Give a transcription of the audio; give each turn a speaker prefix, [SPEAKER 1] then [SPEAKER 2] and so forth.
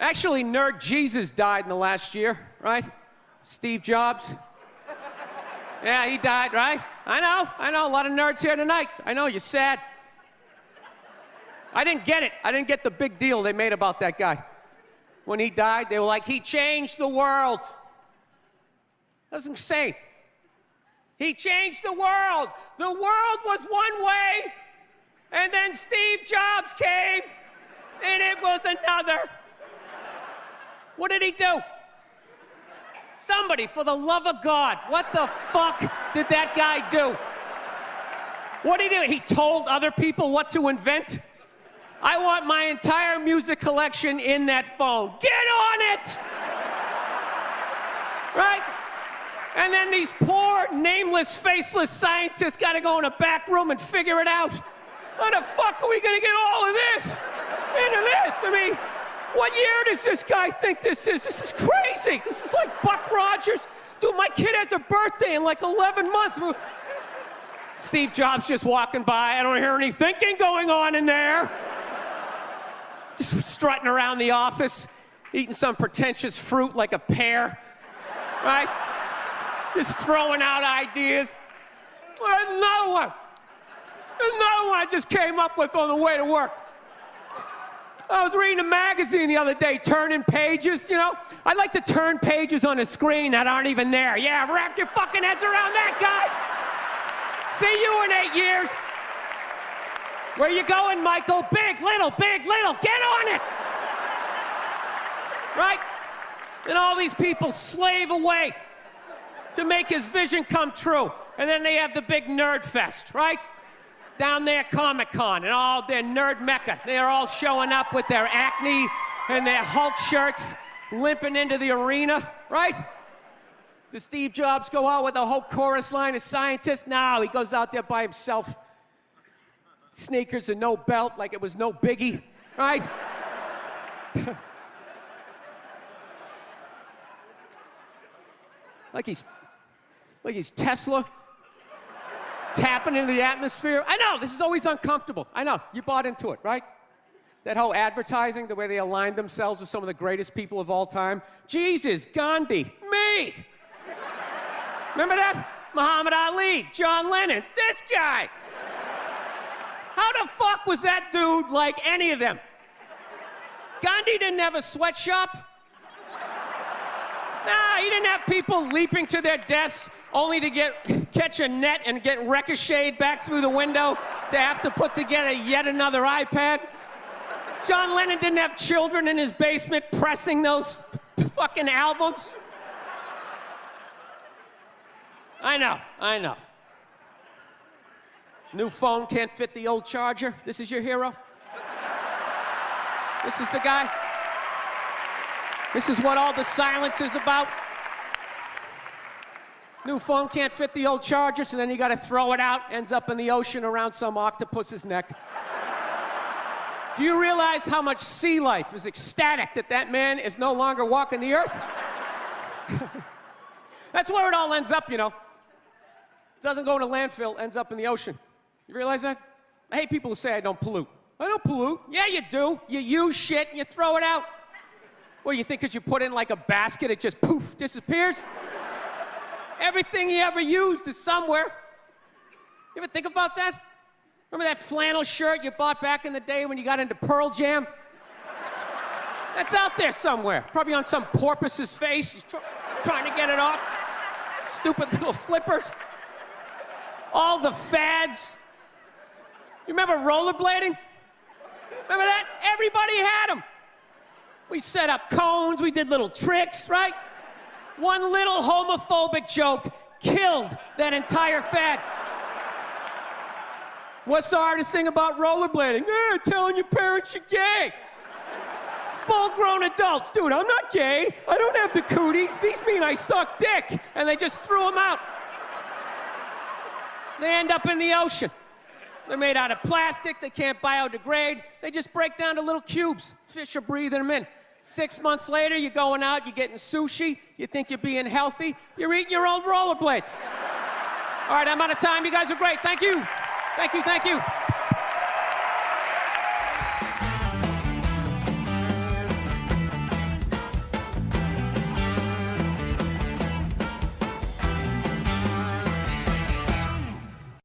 [SPEAKER 1] Actually, Nerd Jesus died in the last year, right? Steve Jobs. Yeah, he died, right? I know, a lot of nerds here tonight. I know, you're sad. I didn't get it. I didn't get the big deal they made about that guy. When he died, they were like, he changed the world. That was insane. He changed the world. The world was one way, and then Steve Jobs came, and it was another. What did he do? Somebody, for the love of God, what the fuck did that guy do? What did he do? He told other people what to invent? I want my entire music collection in that phone. Get on it! Right? And then these poor, nameless, faceless scientists got to go in a back room and figure it out. How the fuck are we going to get all of this into this? I mean, what year does this guy think this is? This is crazy. This is like Buck Rogers. Dude, my kid has a birthday in like 11 months. Steve Jobs just walking by. I don't hear any thinking going on in there. Just strutting around the office, eating some pretentious fruit like a pear, right? Just throwing out ideas. There's another one. There's another one I just came up with on the way to work. I was reading a magazine the other day, turning pages, you know? I'd like to turn pages on a screen that aren't even there. Yeah, wrap your fucking heads around that, guys. See you in 8 years. Where you going, Michael? Big, little, get on it! Right? And all these people slave away to make his vision come true. And then they have the big nerd fest, right? Down there, Comic-Con, and all their nerd mecca. They're all showing up with their Acne and their Hulk shirts, limping into the arena, right? Does Steve Jobs go out with a whole chorus line of scientists? No, he goes out there by himself. Sneakers and no belt, like it was no biggie, right? like he's Tesla. Tapping into the atmosphere. I know, this is always uncomfortable. I know, you bought into it, right? That whole advertising, the way they aligned themselves with some of the greatest people of all time. Jesus, Gandhi, me. Remember that? Muhammad Ali, John Lennon, this guy. How the fuck was that dude like any of them? Gandhi didn't have a sweatshop. Nah, he didn't have people leaping to their deaths only to catch a net and get ricocheted back through the window to have to put together yet another iPad. John Lennon didn't have children in his basement pressing those fucking albums. I know. New phone can't fit the old charger. This is your hero? This is the guy? This is what all the silence is about? New phone can't fit the old charger, so then you gotta throw it out, ends up in the ocean around some octopus's neck. Do you realize how much sea life is ecstatic that that man is no longer walking the earth? That's where it all ends up, you know. Doesn't go in a landfill, ends up in the ocean. You realize that? I hate people who say I don't pollute. I don't pollute. Yeah, you do. You use shit and you throw it out. Well, you think because you put it in like a basket, it just poof, disappears? Everything you ever used is somewhere. You ever think about that? Remember that flannel shirt you bought back in the day when you got into Pearl Jam? That's out there somewhere. Probably on some porpoise's face. He's trying to get it off. Stupid little flippers. All the fads. You remember rollerblading? Remember that? Everybody had them. We set up cones, we did little tricks, right? One little homophobic joke killed that entire fad. What's the hardest thing about rollerblading? Telling your parents you're gay. Full-grown adults. Dude, I'm not gay. I don't have the cooties. These mean I suck dick. And they just threw them out. They end up in the ocean. They're made out of plastic. They can't biodegrade. They just break down to little cubes. Fish are breathing them in. 6 months later, you're going out, you're getting sushi, you think you're being healthy, you're eating your old rollerblades. All right, I'm out of time. You guys are great. Thank you. Thank you, thank you.